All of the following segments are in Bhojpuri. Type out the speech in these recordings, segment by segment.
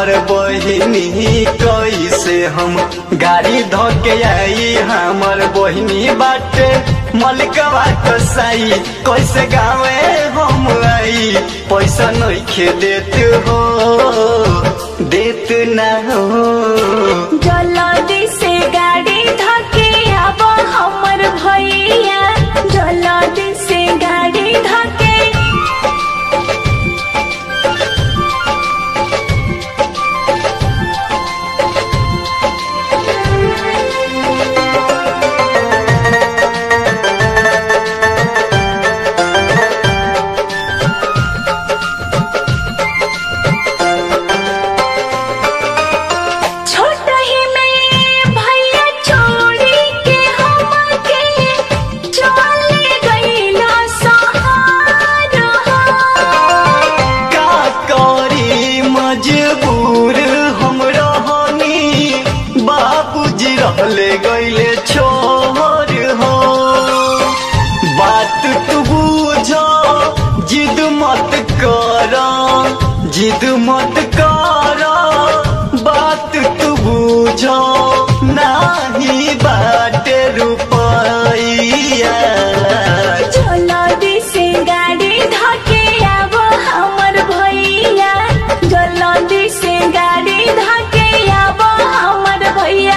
हमर बहिनी कैसे हम गाड़ी धोके आई हमर बहिनी बाटे मलिकवा कसाई कैसे गावे हम आई पैसा नहीं देत ना हो जल्दी से गाड़ी धके अब हमर भैया जल्दी से गाड़ी धके ले गईले छोर हो बात तू बुझो जिद मत करा बात तू बुझो नहीं बाटे रुपया जल्दी से गाड़ी धके अब हमर भैया जल्दी से गाड़ी धके अब हमर भैया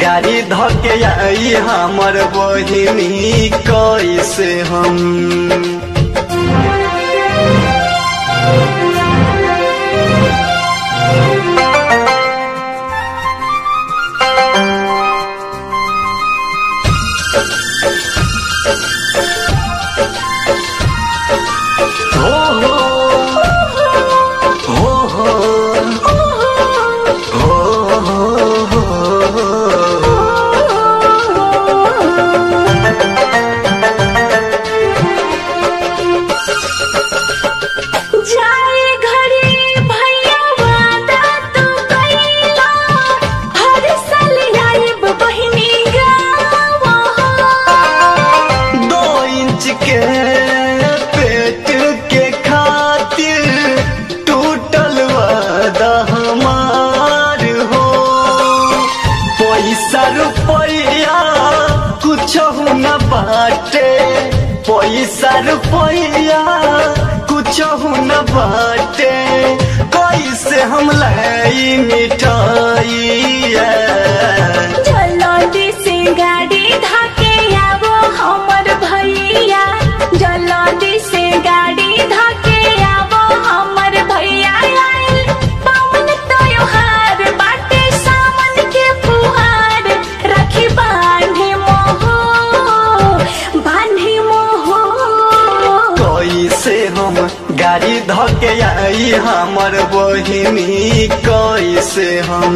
गाड़ी धके आई हमर बहिनी कैसे हम पैसा रुपया कुछ न बाटे कैसे हम लाई मिठाइया जल्दी से गाड़ी धके अब हमर भैया जल्दी से गाड़ी धके अब हमर भैया पावन त्योहार बाटे सावन के फुहार रखी बांधे मोह कैसे हम गाड़ी धके आई हमर बहिनी कैसे हम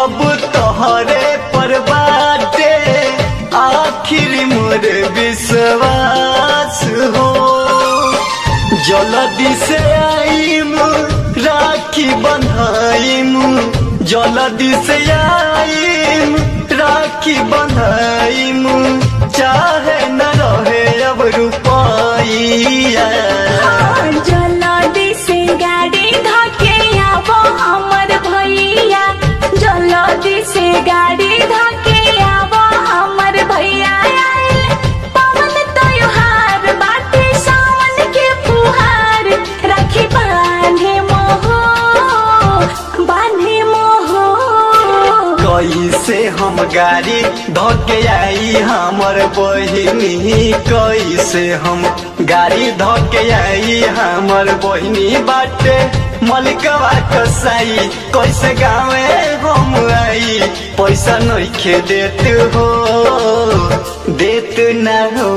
अब तोहरे पर बाटे आखिर मोर विश्वास हो जल्दी से आईम राखी बंधाईम जल्दी से आईम राखी बंधाईम चाहे न रहे अब रुपया जल्दी से गाड़ी धके अब हमर भैया जल्दी से गाड़ी धके अब हमर भैया पावन त्योहार बाटे सावन के फुहार राखी बांधे मोह कैसे हम गाड़ी धोके आई हमर बहिनी कैसे हम गाड़ी धोके आई हमर बहिनी बाटे मलिकवा कसाई कैसे गावे हम आई पैसा नइखे देत हो देत ना हो।